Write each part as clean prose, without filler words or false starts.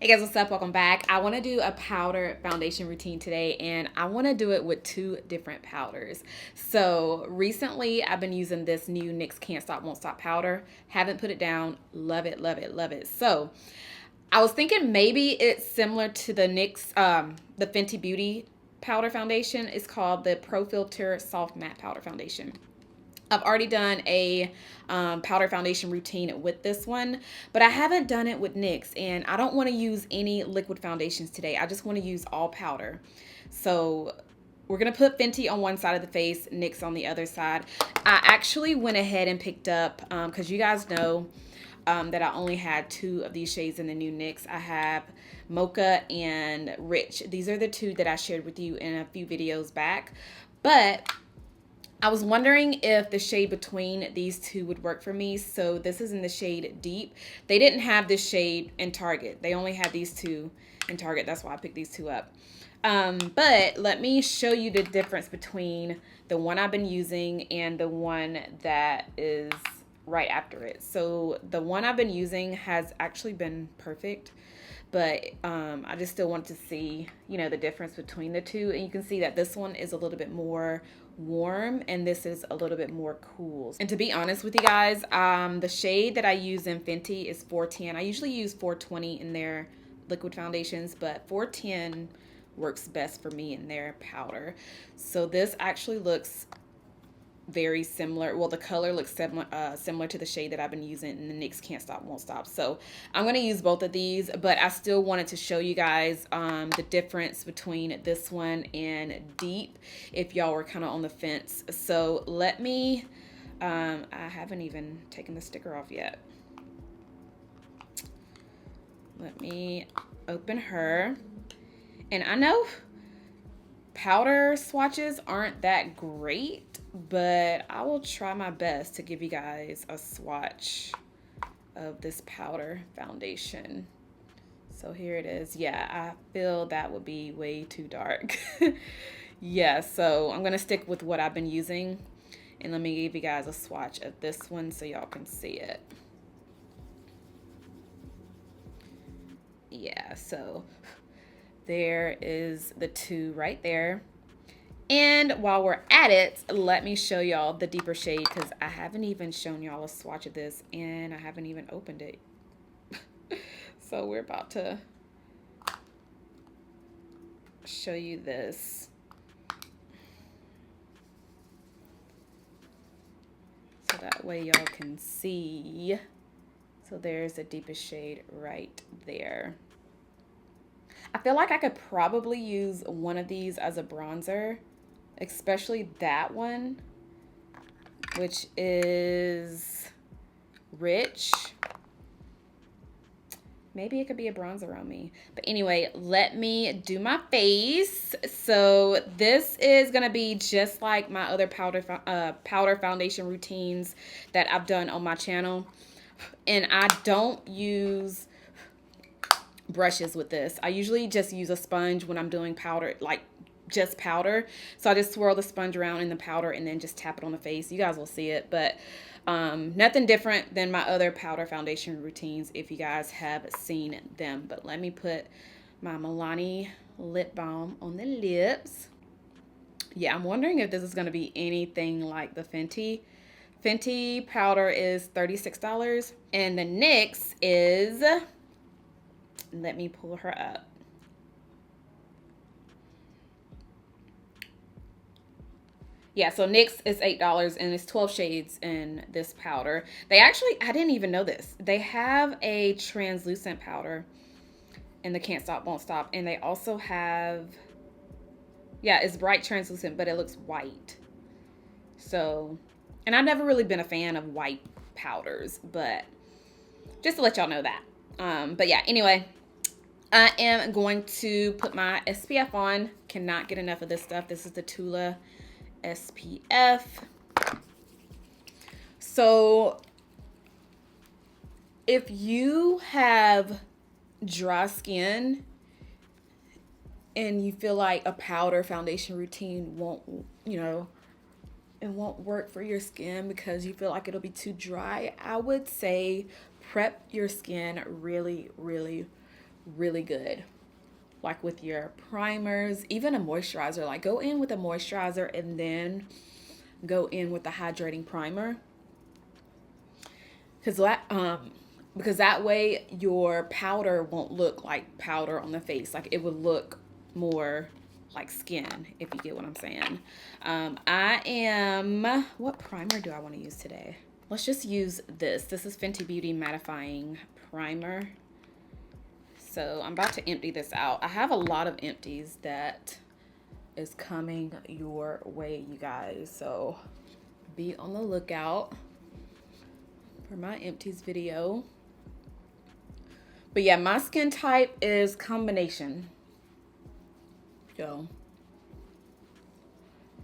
Hey guys, what's up? Welcome back. I want to do a powder foundation routine today, and I want to do it with two different powders. So recently I've been using this new NYX Can't Stop Won't Stop powder. Haven't put it down. Love it, love it, love it. So I was thinking maybe it's similar to the NYX, the Fenty Beauty powder foundation. It's called the Pro Filt'r Soft Matte Powder Foundation. I've already done a powder foundation routine with this one, but I haven't done it with NYX, and I don't want to use any liquid foundations today. I just want to use all powder. So we're going to put Fenty on one side of the face, NYX on the other side. I actually went ahead and picked up, because you guys know that I only had two of these shades in the new NYX. I have Mocha and Rich. These are the two that I shared with you in a few videos back, but I was wondering if the shade between these two would work for me. So this is in the shade Deep. They didn't have this shade in Target. They only had these two in Target. That's why I picked these two up. But let me show you the difference between the one I've been using and the one that is right after it. So the one I've been using has actually been perfect, but I just still want to see, you know, the difference between the two. And you can see that this one is a little bit more warm and this is a little bit more cool. And to be honest with you guys, the shade that I use in Fenty is 410. I usually use 420 in their liquid foundations, but 410 works best for me in their powder. So this actually looks very similar. Well, the color looks similar to the shade that I've been using in the NYX Can't Stop Won't Stop. So I'm going to use both of these, but I still wanted to show you guys the difference between this one and Deep if y'all were kind of on the fence. So let me, I haven't even taken the sticker off yet. Let me open her. And I know powder swatches aren't that great, but I will try my best to give you guys a swatch of this powder foundation. So here it is. Yeah, I feel that would be way too dark. Yeah, so I'm gonna stick with what I've been using, and let me give you guys a swatch of this one so y'all can see it. Yeah, so there is the two right there. And while we're at it, let me show y'all the deeper shade, because I haven't even shown y'all a swatch of this and I haven't even opened it. So we're about to show you this. So that way y'all can see. So there's the deepest shade right there. I feel like I could probably use one of these as a bronzer, especially that one, which is Rich. Maybe it could be a bronzer on me. But anyway, let me do my face. So this is going to be just like my other powder foundation routines that I've done on my channel. And I don't use brushes with this. I usually just use a sponge when I'm doing powder, like just powder. So I just swirl the sponge around in the powder and then just tap it on the face. You guys will see it, but nothing different than my other powder foundation routines if you guys have seen them. But let me put my Milani lip balm on the lips. Yeah, I'm wondering if this is going to be anything like the Fenty. Fenty powder is $36 and the NYX is, let me pull her up. Yeah, so NYX is $8 and it's 12 shades in this powder. They actually, I didn't even know this. They have a translucent powder in the Can't Stop Won't Stop, and they also have, yeah, it's bright translucent, but it looks white. So, and I've never really been a fan of white powders, but just to let y'all know that. But yeah, anyway, I am going to put my SPF on. Cannot get enough of this stuff. This is the Tula SPF. So if you have dry skin and you feel like a powder foundation routine won't, you know, it won't work for your skin because you feel like it'll be too dry, I would say prep your skin really, really really good. Like with your primers, even a moisturizer. Like go in with a moisturizer and then go in with the hydrating primer. Because that way your powder won't look like powder on the face. Like it would look more like skin, if you get what I'm saying. What primer do I want to use today? Let's just use this. This is Fenty Beauty Mattifying Primer. So I'm about to empty this out. I have a lot of empties that is coming your way, you guys. So be on the lookout for my empties video. But yeah, my skin type is combination. So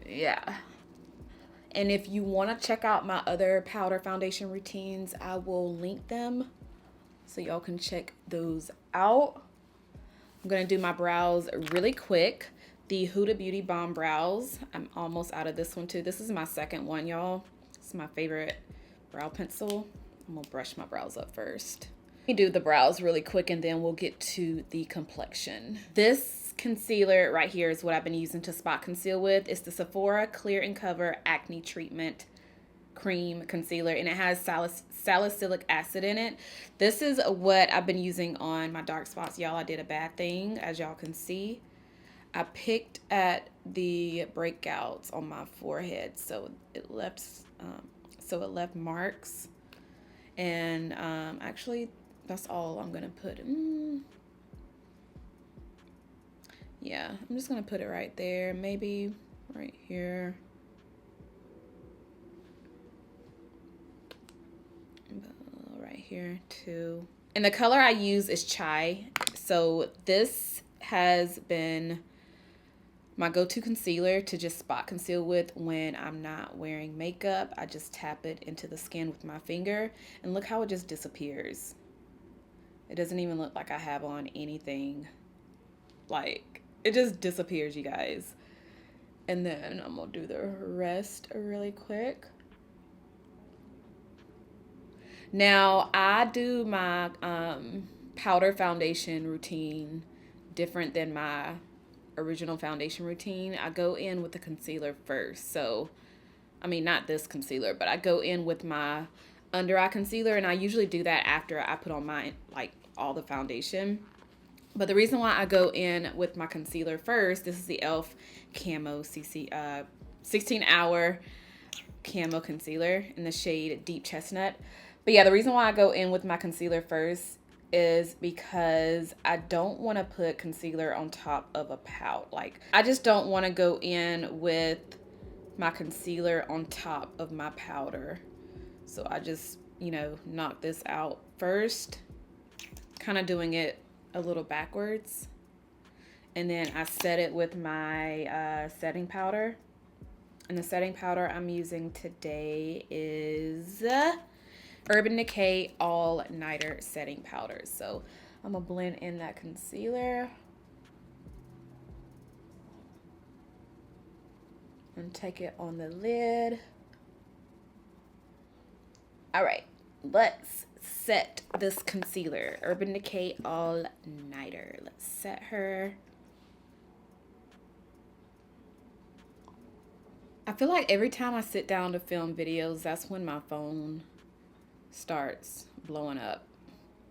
yeah. And if you want to check out my other powder foundation routines, I will link them so y'all can check those out. I'm going to do my brows really quick. The Huda Beauty BombBrows. I'm almost out of this one too. This is my second one, y'all. It's my favorite brow pencil. I'm going to brush my brows up first. Let me do the brows really quick and then we'll get to the complexion. This concealer right here is what I've been using to spot conceal with. It's the Sephora Clear and Cover Acne Treatment Cream Concealer, and it has salicylic acid in it. This is what I've been using on my dark spots, y'all. I did a bad thing, as y'all can see. I picked at the breakouts on my forehead, so it left marks. And actually, that's all I'm gonna put. Yeah, I'm just gonna put it right there, maybe right here. Right here too. And the color I use is Chai. So this has been my go-to concealer to just spot conceal with when I'm not wearing makeup. I just tap it into the skin with my finger and look how it just disappears. It doesn't even look like I have on anything. Like, it just disappears, you guys. And then I'm gonna do the rest really quick. Now, I do my powder foundation routine different than my original foundation routine. I go in with the concealer first. So, I mean, not this concealer, but I go in with my under eye concealer, and I usually do that after I put on my, like, all the foundation. But the reason why I go in with my concealer first, this is the e.l.f. Camo 16-hour Camo Concealer in the shade Deep Chestnut. But yeah, the reason why I go in with my concealer first is because I don't want to put concealer on top of a pout. Like, I just don't want to go in with my concealer on top of my powder. So I just, you know, knock this out first, kind of doing it a little backwards. And then I set it with my setting powder. And the setting powder I'm using today is Urban Decay All Nighter Setting Powder. So I'm gonna blend in that concealer and take it on the lid. All right, let's set this concealer. Urban Decay All Nighter. Let's set her. I feel like every time I sit down to film videos, that's when my phone starts blowing up.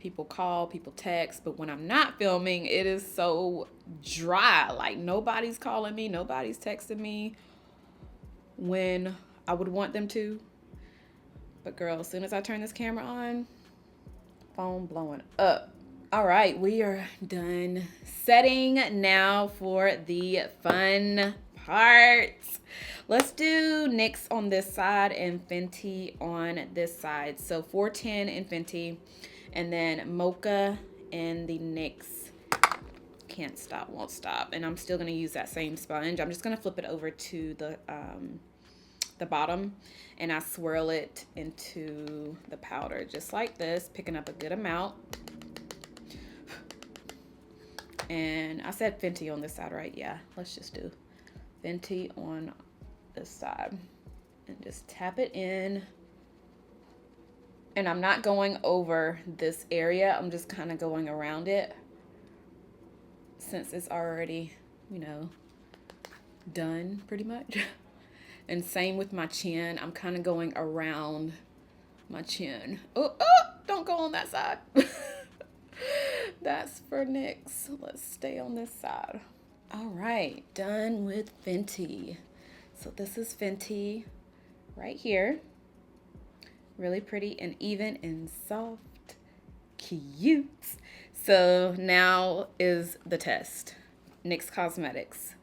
People call, people text, but when I'm not filming, it is so dry. Like, nobody's calling me, nobody's texting me when I would want them to. But girl, as soon as I turn this camera on, phone blowing up. All right, we are done setting. Now for the fun parts. Let's do NYX on this side and Fenty on this side. So 410 in Fenty, and then Mocha and the NYX Can't Stop, Won't Stop. And I'm still gonna use that same sponge. I'm just gonna flip it over to the bottom, and I swirl it into the powder just like this, picking up a good amount. And I said Fenty on this side, right? Yeah, let's just do Fenty on this side and just tap it in. And I'm not going over this area, I'm just kind of going around it. since it's already, you know, done pretty much. And same with my chin. I'm kind of going around my chin. Oh, don't go on that side. That's for NYX. Let's stay on this side. All right, done with Fenty. So this is Fenty right here. Really pretty and even and soft. Cute. So now is the test. NYX Cosmetics.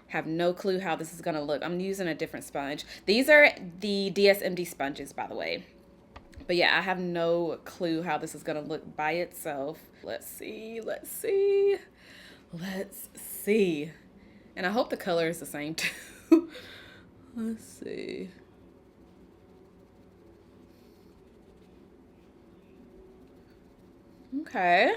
Have no clue how this is gonna look. I'm using a different sponge. These are the DSMD sponges, by the way. But yeah, I have no clue how this is gonna look by itself. Let's see, let's see. Let's see. And I hope the color is the same too. Let's see. Okay.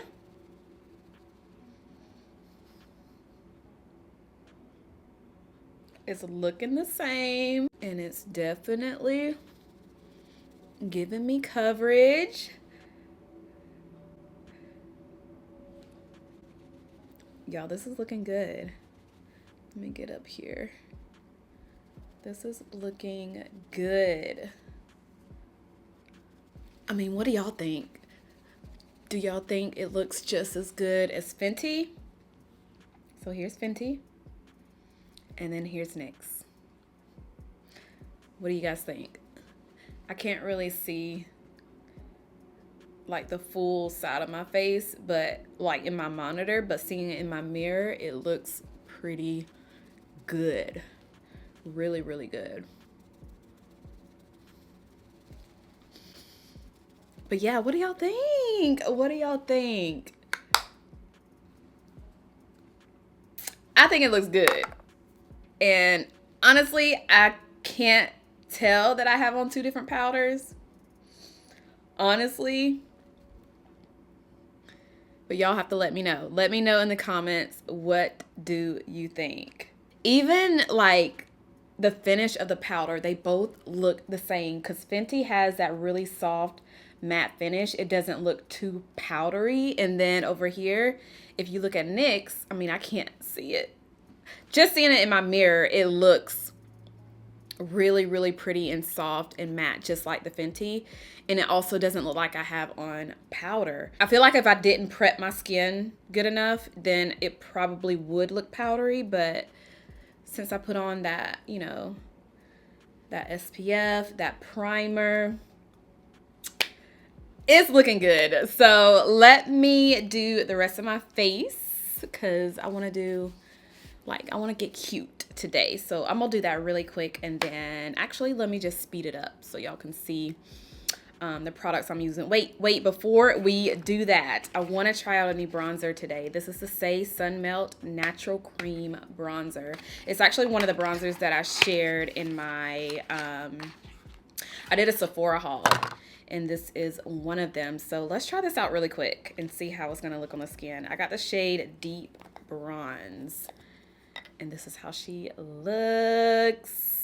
It's looking the same, and it's definitely giving me coverage. Y'all, this is looking good. Let me get up here. This is looking good. I mean, what do y'all think? Do y'all think it looks just as good as Fenty? So here's Fenty. And then here's NYX. What do you guys think? I can't really see like the full side of my face, but like in my monitor, but seeing it in my mirror, it looks pretty good. Really, really good. But yeah, what do y'all think? What do y'all think? I think it looks good. And honestly, I can't tell that I have on two different powders. Honestly. But y'all have to let me know. Let me know in the comments, what do you think? Even like the finish of the powder, they both look the same, because Fenty has that really soft matte finish. It doesn't look too powdery. And then over here, if you look at NYX, I mean, I can't see it. Just seeing it in my mirror, it looks really, really pretty and soft and matte, just like the Fenty. And it also doesn't look like I have on powder. I feel like if I didn't prep my skin good enough, then it probably would look powdery. But since I put on that, you know, that SPF, that primer, it's looking good. So let me do the rest of my face, because I want to do, like, I want to get cute today. So I'm gonna do that really quick, and then actually let me just speed it up so y'all can see the products I'm using. Wait, before we do that, I want to try out a new bronzer today. This is the Saie Sun Melt Natural Cream Bronzer. It's actually one of the bronzers that I shared in my, I did a Sephora haul, and this is one of them. So let's try this out really quick and see how it's gonna look on the skin. I got the shade Deep Bronze, and this is how she looks.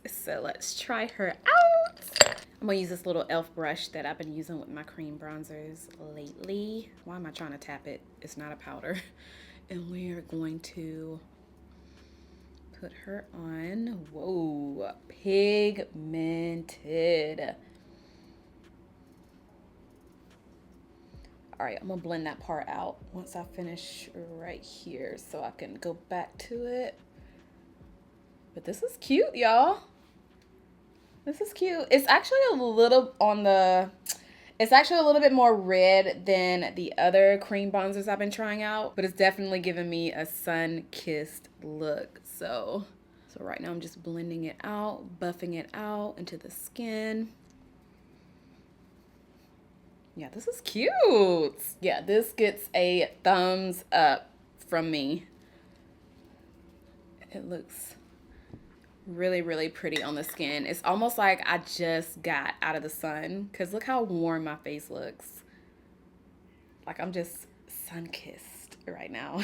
So let's try her out. I'm gonna use this little e.l.f. brush that I've been using with my cream bronzers lately. Why am I trying to tap it? It's not a powder. And we are going to put her on. Whoa, pigmented. All right, I'm gonna blend that part out once I finish right here so I can go back to it. But this is cute, y'all. This is cute. It's actually a little on the, it's actually a little bit more red than the other cream bronzers I've been trying out, but it's definitely giving me a sun-kissed look. So right now I'm just blending it out, buffing it out into the skin. Yeah, this is cute. Yeah, this gets a thumbs up from me. It looks really, really pretty on the skin. It's almost like I just got out of the sun, because look how warm my face looks. Like I'm just sun-kissed right now.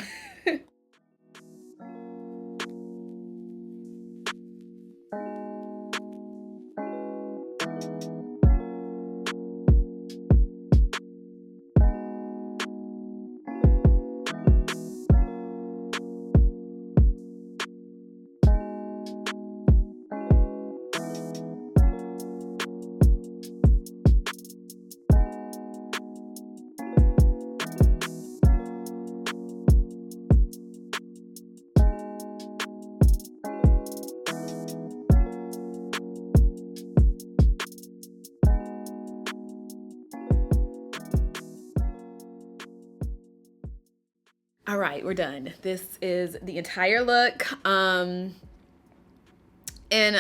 All right, we're done. This is the entire look. And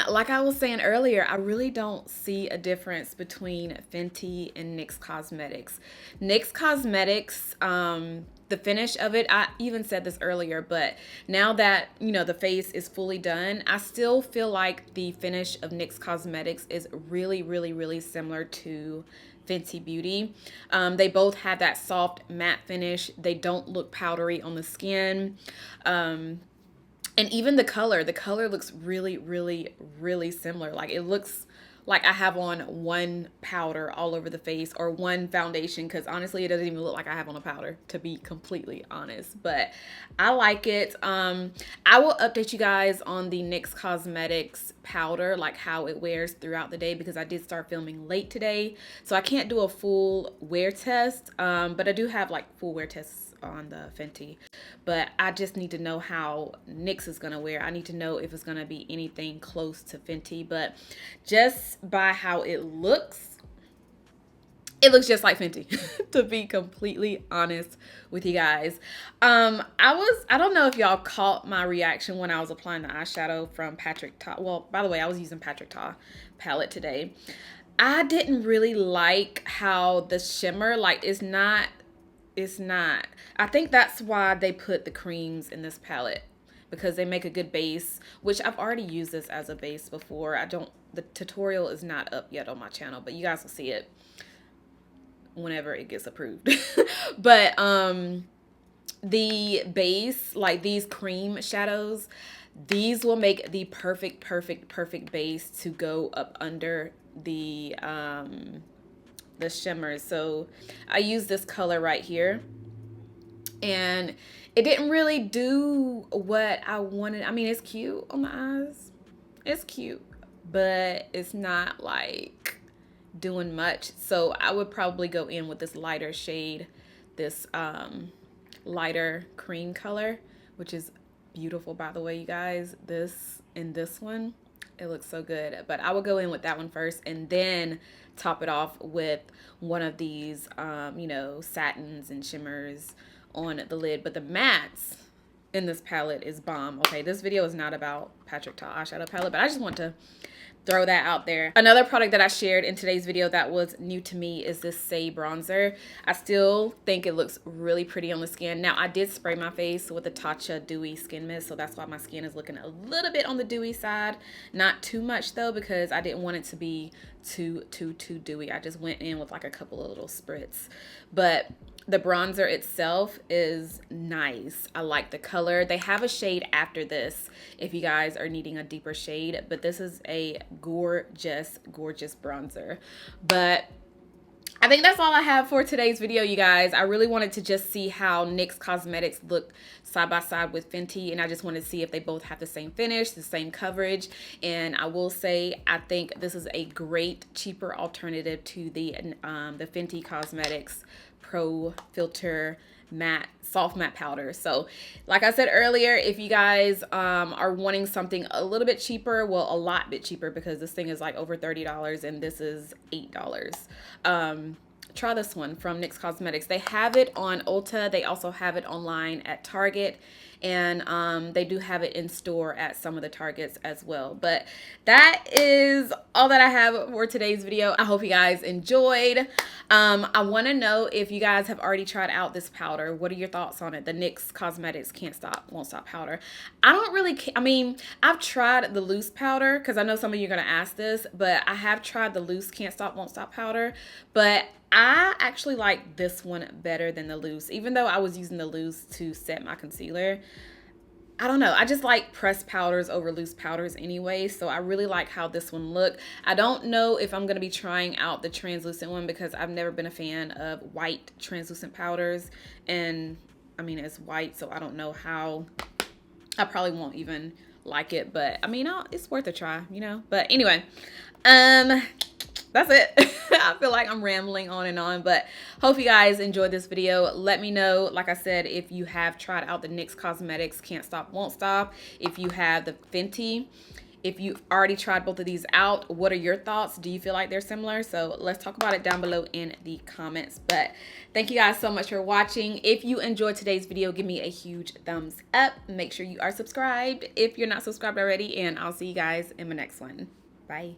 like I was saying earlier, I really don't see a difference between Fenty and NYX Cosmetics. NYX Cosmetics, the finish of it, I even said this earlier, but now that, you know, the face is fully done, I still feel like the finish of NYX Cosmetics is really, really, really similar to Fenty Beauty. They both have that soft matte finish. They don't look powdery on the skin. And even the color looks really, really, really similar. Like, it looks like I have on one powder all over the face, or one foundation, because honestly, it doesn't even look like I have on a powder, to be completely honest. But I like it. I will update you guys on the NYX Cosmetics powder, like how it wears throughout the day, because I did start filming late today. So I can't do a full wear test, but I do have like full wear tests on the Fenty, but I just need to know how NYX is gonna wear. I need to know if it's gonna be anything close to Fenty, but just by how it looks just like Fenty, to be completely honest with you guys. I don't know if y'all caught my reaction when I was applying the eyeshadow from Patrick Ta. Well, by the way, I was using Patrick Ta palette today. I didn't really like how the shimmer, like, it's not. I think that's why they put the creams in this palette, because they make a good base, which I've already used this as a base before. The tutorial is not up yet on my channel, but you guys will see it whenever it gets approved. But the base, like these cream shadows, these will make the perfect base to go up under the shimmers. So I use this color right here, and it didn't really do what I wanted. I mean, it's cute on the eyes, it's cute, but it's not like doing much. So I would probably go in with this lighter shade, this lighter cream color, which is beautiful, by the way, you guys. This and this one, it looks so good. But I will go in with that one first, and then top it off with one of these you know, satins and shimmers on the lid. But the mattes in this palette is bomb. Okay, this video is not about Patrick Ta eyeshadow palette, but I just want to throw that out there. Another product that I shared in today's video that was new to me is this Saie bronzer. I still think it looks really pretty on the skin. Now, I did spray my face with a Tatcha Dewy Skin Mist, so that's why my skin is looking a little bit on the dewy side. Not too much though, because I didn't want it to be too dewy. I just went in with like a couple of little spritz. But the bronzer itself is nice. I like the color. They have a shade after this if you guys are needing a deeper shade, but this is a gorgeous bronzer. But I think that's all I have for today's video, you guys. I really wanted to just see how NYX Cosmetics look side by side with Fenty, and I just wanted to see if they both have the same finish, the same coverage. And I will say, I think this is a great, cheaper alternative to the Fenty Cosmetics Pro Filt'r matte, soft matte powder. So like I said earlier, if you guys are wanting something a little bit cheaper, well, a lot bit cheaper, because this thing is like over $30 and this is $8. Try this one from NYX Cosmetics. They have it on Ulta. They also have it online at Target, and they do have it in store at some of the Targets as well. But that is all that I have for today's video. I hope you guys enjoyed. I want to know if you guys have already tried out this powder. What are your thoughts on it? The NYX Cosmetics Can't Stop, Won't Stop powder. I don't really, I mean, I've tried the loose powder, because I know some of you are going to ask this, but I have tried the loose Can't Stop, Won't Stop powder, but I actually like this one better than the loose, even though I was using the loose to set my concealer. I don't know. I just like pressed powders over loose powders anyway, so I really like how this one looked. I don't know if I'm going to be trying out the translucent one, because I've never been a fan of white translucent powders, and I mean, it's white, so I don't know how. I probably won't even like it, but I mean, it's worth a try, you know. But anyway, that's it. I feel like I'm rambling on and on, but hope you guys enjoyed this video. Let me know, like I said, if you have tried out the NYX Cosmetics Can't Stop, Won't Stop, if you have the Fenty, If you've already tried both of these out, what are your thoughts? Do you feel like they're similar? So let's talk about it down below in the comments. But thank you guys so much for watching. If you enjoyed today's video, give me a huge thumbs up. Make sure you are subscribed if you're not subscribed already, and I'll see you guys in my next one. Bye.